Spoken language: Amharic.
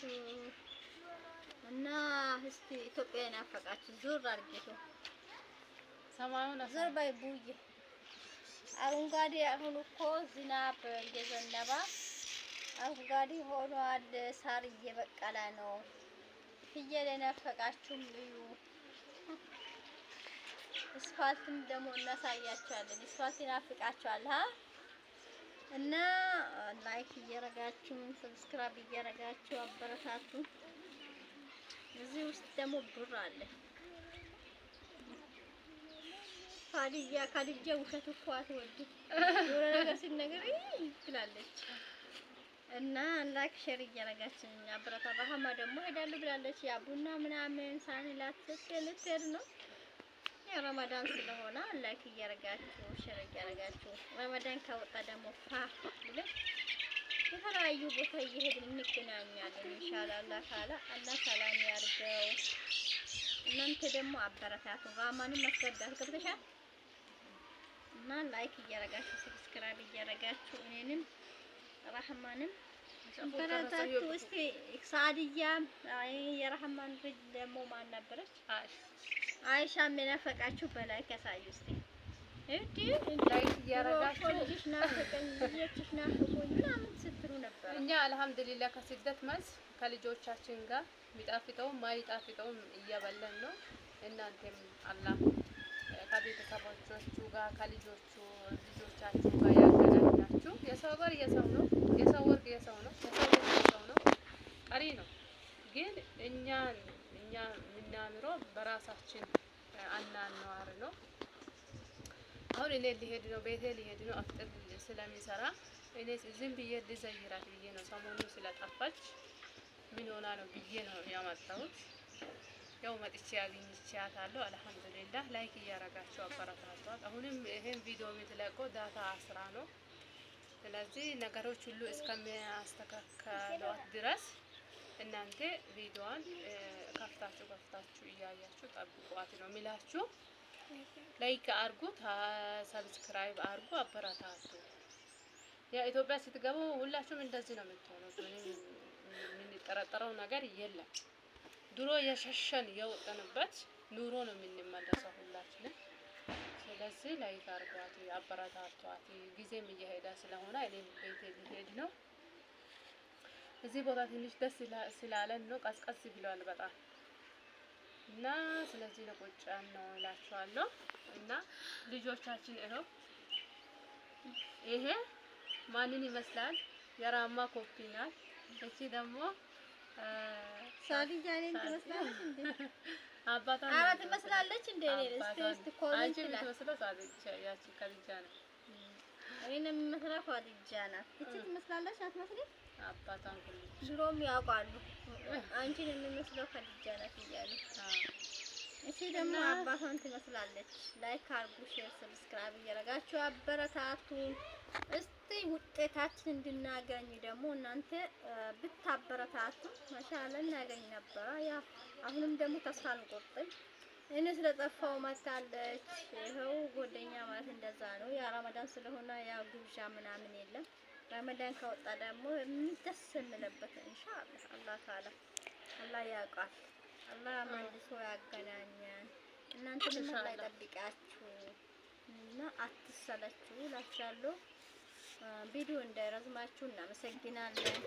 ናችሁ? እና እስቲ ኢትዮጵያ ናፈቃችሁ ዙር አድርጌቱ ሰማዩን ዙር ባይ ቡዬ አረንጓዴ አሁን እኮ ዝናብ እየዘነበ አረንጓዴ ሆኗል። ሳር እየበቀለ ነው። ፍየል ናፈቃችሁም እዩ። አስፋልትም ደግሞ እናሳያችኋለን። አስፋልት ይናፍቃችኋል እና ላይክ እያረጋችሁ ሰብስክራይብ እያረጋችሁ አበረታቱ። እዚህ ውስጥ ደግሞ ብር አለ። ካድያ ውሸት እኮ አትወድም። የሆነ ነገር ሲነገር ትላለች እና ላይክ ሼር እያረጋችሁ አበረታቱ። ራህማ ደግሞ ሄዳለሁ ብላለች። ያ ቡና ምናምን ሳንላት ልትሄድ ነው። ረመዳን ስለሆነ ላይክ እያረጋችሁ ሼር እያረጋችሁ ረመዳን ከወጣ ደግሞ ብለን የተለያዩ ቦታ እየሄድን እንገናኛለን። ኢንሻአላህ አላህ ሰላም ያርገው። እናንተ ደግሞ አበረታቱ። ራማንም ማስገባት ገብተሻል እና ላይክ እያረጋችሁ ሰብስክራይብ እያረጋችሁ እኔንም ራህማንም አበረታቱ። እስቲ ሳዲያ የራህማን ልጅ ደግሞ ማን ነበረች? አይሻ የናፈቃችሁ በላይ ከሳዩ እስቲ እዲ ላይክ እያረጋችሁ ልጅሽ ናፈቀኝ ልጅሽ ናፈቁኝ ምናምን ስትሉ ነበር። እኛ አልሐምዱሊላህ ከስደት መልስ ከልጆቻችን ጋር የሚጣፍጠው ማይጣፍጠው እየበለን ነው። እናንተም አላህ ከቤተሰቦቻችሁ ጋር ከልጆቻችሁ ጋር ያገናኛችሁ። የሰው ወር የሰው ነው፣ የሰው ወርቅ የሰው ነው፣ የሰው ነው ቀሪ ነው። ግን እኛ የምናምረው በራሳችን አናኗር ነው። አሁን እኔ ሊሄድ ነው ቤቴ ሊሄድ ነው አፍጥር ስለሚሰራ እኔ ዝም ብዬ ልዘይራት ብዬ ነው። ሰሞኑን ስለጠፋች ምን ሆና ነው ብዬ ነው ያመጣሁት። ያው መጥቼ አግኝቻታለሁ። አልሐምዱሊላህ ላይክ እያረጋችሁ አበረታቷት። አሁንም ይሄን ቪዲዮ የምትለቀው ዳታ አስራ ነው። ስለዚህ ነገሮች ሁሉ እስከሚያስተካክሏት ድረስ እናንተ ቪዲዮዋን ከፍታችሁ እያያችሁ ጠብቋት ነው የሚላችሁ። ላይክ አርጉት፣ ሰብስክራይብ አርጉ፣ አበረታቱ። ያ ኢትዮጵያ ስትገቡ ሁላችሁም እንደዚህ ነው የምትሆኑት። የምንጠረጠረው ነገር የለም። ድሮ የሸሸን የወጣንበት ኑሮ ነው የምንመለሰው ሁላችንም። ስለዚህ ላይክ አርጓት፣ አበረታቷት። ጊዜም እየሄደ ስለሆነ እኔም ቤቴ ሊሄድ ነው። እዚህ ቦታ ትንሽ ደስ ስላለን ነው ቀዝቀዝ ብሏል በጣም እና ስለዚህ ነው ቁጭ ነው እላችኋለሁ። እና ልጆቻችን ይሄ ማንን ይመስላል? የራማ ኮፒ ናት። እቺ ደግሞ ሳዲጃኔን ትመስላለች እንዴ? አባቷ ትመስላለች እንዴ? እስቲ ኮሜንት ላይ ትመስለው ሳዲጃ ያቺ ከልጃ ነው። እኔን የምመስለው ፋዲጃ ናት። እቺ ትመስላለች አትመስልም? አባቷን ሁሉ ድሮም ያውቃሉ አንቺን የምመስለው ከልጃ ናት እያሉ። እሺ ደግሞ አባቷን ትመስላለች። ላይክ አርጉ፣ ሼር፣ ሰብስክራይብ እያረጋችሁ አበረታቱ። እስቲ ውጤታችን እንድናገኝ ደግሞ እናንተ ብታበረታቱ ማሻአላ እናገኝ ነበር። ያ አሁንም ደግሞ ተስፋ አንቆርጥም። እኔ ስለጠፋው መታለች። ይሄው ጎደኛ ማለት እንደዛ ነው። ያ ረመዳን ስለሆነ ያ ግብዣ ምናምን የለም። ረመዳን ከወጣ ደግሞ ደስ የምንልበት ኢንሻአላህ አላህ ተዓላ አላህ ያውቃል። አላህ መልሶ ያገናኛል። እናንተንም አላህ ይጠብቃችሁ እና አትሰለቹ እላችኋለሁ። ቪዲዮ እንዳይረዝማችሁ እናመሰግናለን።